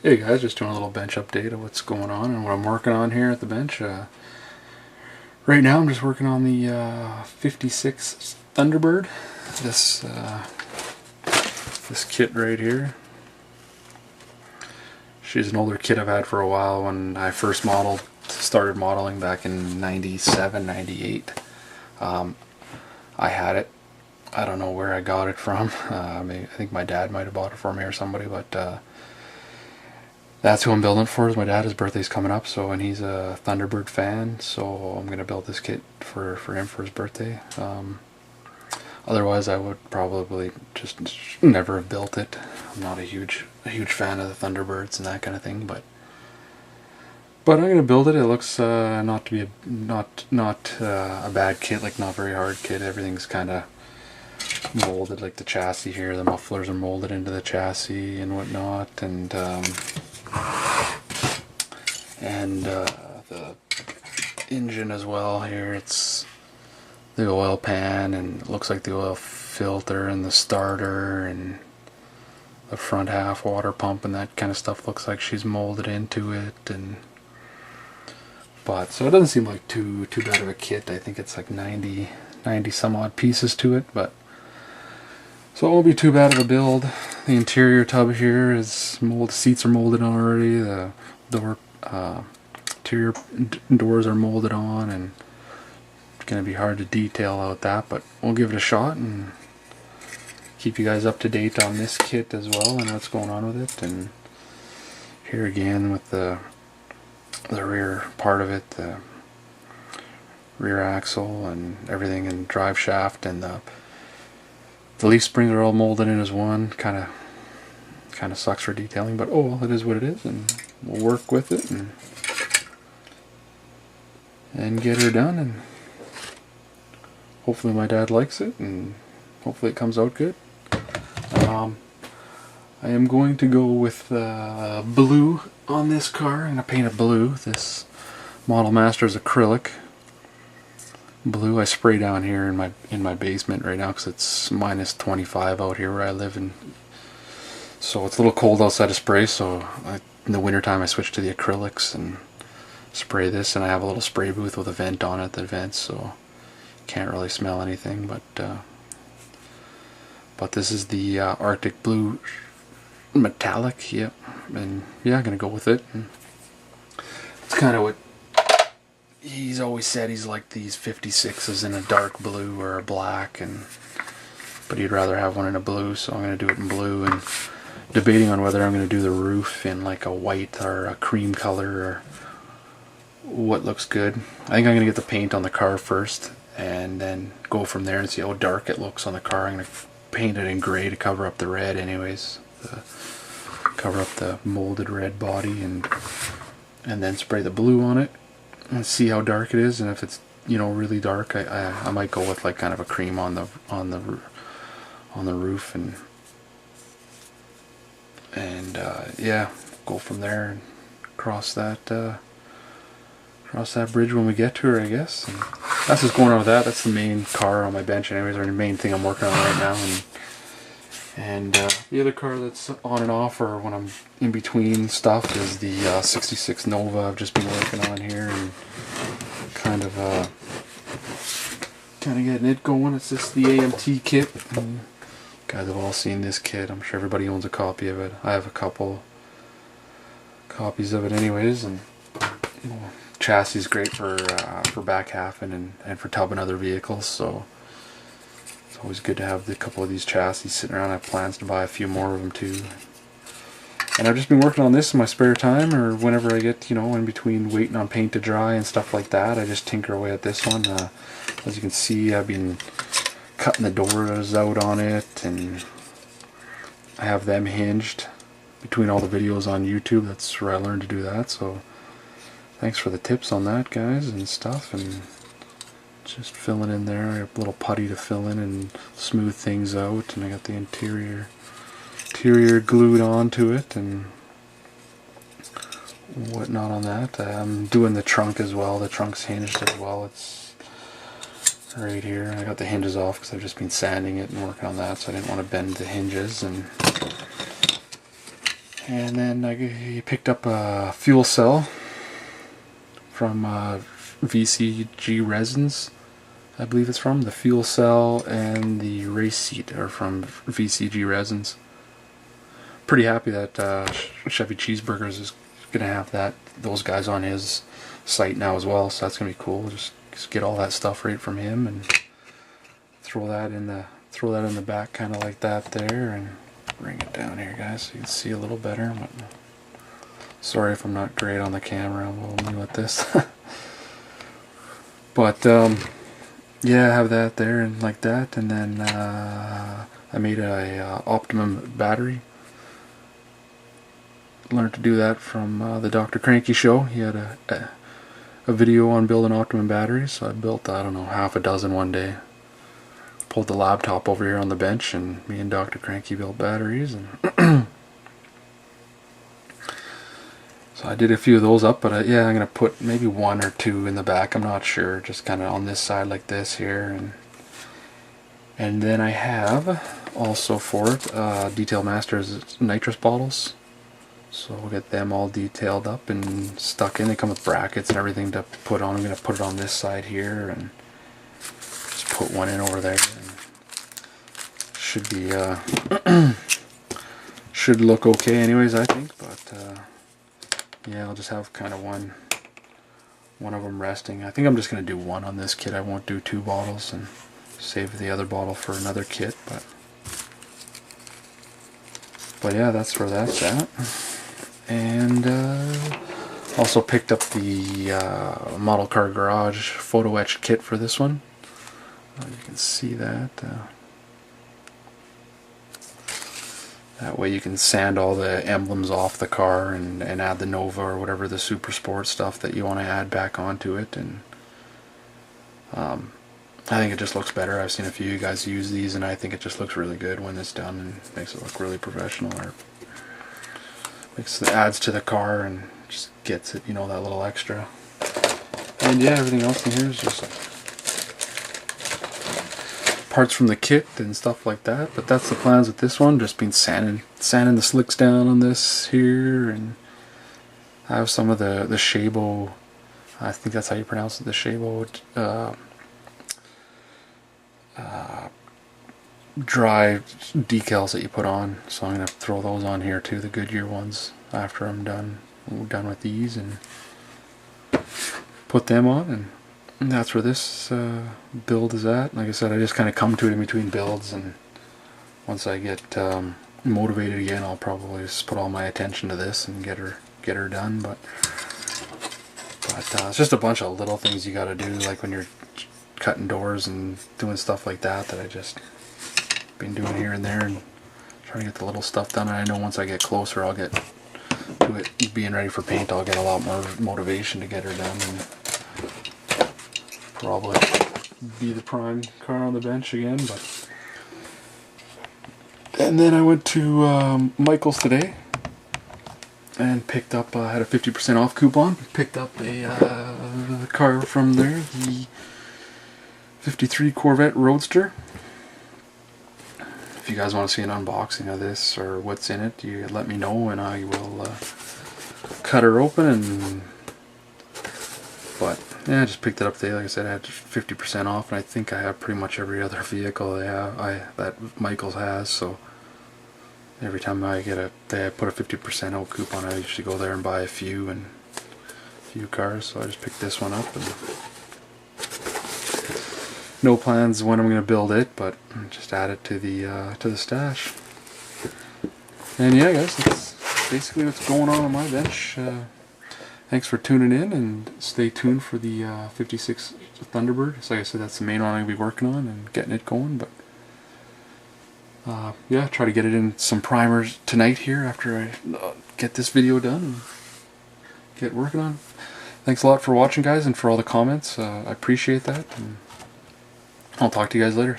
Hey guys, just doing a little bench update of what's going on and what I'm working on here at the bench. Right now I'm just working on the 56 Thunderbird. This kit right here. She's an older kit I've had for a while. When I first started modeling back in 97, 98. I had it. I don't know where I got it from. I think my dad might have bought it for me or somebody, but that's who I'm building it for. Is my dad. His birthday's coming up, and he's a Thunderbird fan, so I'm gonna build this kit for him for his birthday. Otherwise, I would probably just never have built it. I'm not a huge fan of the Thunderbirds and that kind of thing, but I'm gonna build it. It looks not to be a bad kit, like not very hard kit. Everything's kind of molded, like the chassis here. The mufflers are molded into the chassis and whatnot, and the engine as well. Here it's the oil pan, and it looks like the oil filter and the starter and the front half water pump and that kind of stuff looks like she's molded into it. So it doesn't seem like too bad of a kit. I think it's like 90 some odd pieces to it, but so it won't be too bad of a build. The interior tub here is molded. Seats are molded on already. The interior doors are molded on, and it's going to be hard to detail out that, but we'll give it a shot and keep you guys up to date on this kit as well and what's going on with it. And here again with the rear part of it, the rear axle and everything, and drive shaft, and the leaf springs are all molded in as one. Kind of sucks for detailing, but oh well, it is what it is, and we'll work with it and get her done, and hopefully my dad likes it, and hopefully it comes out good. I am going to go with blue on this car. I'm going to paint it blue. This Model Masters acrylic blue. I spray down here in my basement right now because it's minus 25 out here where I live, and so it's a little cold outside to spray. So in the wintertime I switch to the acrylics and spray this, and I have a little spray booth with a vent on it that vents, so can't really smell anything. But this is the Arctic Blue metallic. Yep, and yeah, I'm gonna go with it. And it's kind of what he's always said. He's like these 56s in a dark blue or a black, but he'd rather have one in a blue, so I'm gonna do it in blue. And debating on whether I'm gonna do the roof in like a white or a cream color or what looks good. I think I'm gonna get the paint on the car first and then go from there and see how dark it looks on the car. I'm gonna paint it in gray to cover up the red anyways, cover up the molded red body, and then spray the blue on it and see how dark it is. And if it's really dark, I might go with like kind of a cream on the roof, and yeah, go from there and cross that bridge when we get to her, I guess. And that's what's going on with that. That's the main car on my bench anyways, or the main thing I'm working on right now. And the other car that's on and off, or when I'm in between stuff, is the 66 Nova I've just been working on here, and kind of getting it going. It's just the AMT kit. And you guys have all seen this kit. I'm sure everybody owns a copy of it. I have a couple copies of it anyways, and chassis is great for back halfing and for tubbing other vehicles, so it's always good to have a couple of these chassis sitting around. I have plans to buy a few more of them too. And I've just been working on this in my spare time, or whenever I get, in between waiting on paint to dry and stuff like that. I just tinker away at this one. As you can see, I've been cutting the doors out on it, and I have them hinged between all the videos on YouTube. That's where I learned to do that, so thanks for the tips on that, guys, and stuff. And just filling in there. I have a little putty to fill in and smooth things out, and I got the interior glued onto it and whatnot on that. I'm doing the trunk as well. The trunk's hinged as well. It's right here. I got the hinges off because I've just been sanding it and working on that, so I didn't want to bend the hinges. And And then I picked up a fuel cell from VCG Resins, I believe it's from. The fuel cell and the race seat are from VCG Resins. Pretty happy that Chevy Cheeseburgers is going to have those guys on his site now as well, so that's going to be cool. Just get all that stuff right from him and throw that in the back, kind of like that there, and bring it down here, guys, so you can see a little better. But sorry if I'm not great on the camera. I'm a little new at this. But yeah, I have that there and like that, and then I made a Optimum battery. Learned to do that from the Dr. Cranky show. He had a video on building Optimum batteries, so I built, I don't know, half a dozen one day. Pulled the laptop over here on the bench, and me and Dr. Cranky built batteries, and so I did a few of those up, but yeah, I'm going to put maybe one or two in the back, I'm not sure, just kind of on this side like this here, and then I have also for it Detail Masters nitrous bottles. So we'll get them all detailed up and stuck in. They come with brackets and everything to put on. I'm going to put it on this side here and just put one in over there. And should be should look okay anyways, I think. But yeah, I'll just have kind of one of them resting. I think I'm just going to do one on this kit. I won't do two bottles and save the other bottle for another kit. But yeah, that's where that's at. And also picked up the Model Car Garage photo etch kit for this one. You can see that. That way you can sand all the emblems off the car and add the Nova or whatever the Super Sport stuff that you want to add back onto it. And I think it just looks better. I've seen a few of you guys use these, and I think it just looks really good when it's done and makes it look really professional. Or adds to the car and just gets it, you know, that little extra. And yeah, everything else in here is just parts from the kit and stuff like that. But that's the plans with this one. Just been sanding the slicks down on this here, and I have some of the Shabo, I think that's how you pronounce it, the Shabo dry decals that you put on, so I'm going to throw those on here too, the Goodyear ones, after I'm done with these, and put them on, and that's where this build is at. Like I said, I just kind of come to it in between builds, and once I get motivated again, I'll probably just put all my attention to this and get her done. But it's just a bunch of little things you got to do, like when you're cutting doors and doing stuff like that I just been doing here and there, and trying to get the little stuff done. And I know once I get closer, I'll get to it being ready for paint, I'll get a lot more motivation to get her done, and probably be the prime car on the bench again. But and then I went to Michael's today and picked up, had a 50% off coupon, picked up a car from there, the 53 Corvette Roadster. If you guys want to see an unboxing of this or what's in it, you let me know and I will cut her open. But yeah, I just picked it up today. Like I said, I had 50% off, and I think I have pretty much every other vehicle that Michael's has. So every time I put a 50% off coupon, I usually go there and buy a few cars. So I just picked this one up, and no plans when I'm going to build it, but just add it to the stash. And yeah, guys, that's basically what's going on my bench. Thanks for tuning in, and stay tuned for the 56 Thunderbird. So like I said, that's the main one I'm going to be working on and getting it going. But yeah, try to get it in some primers tonight here after I get this video done and get working on it. Thanks a lot for watching, guys, and for all the comments. I appreciate that. And I'll talk to you guys later.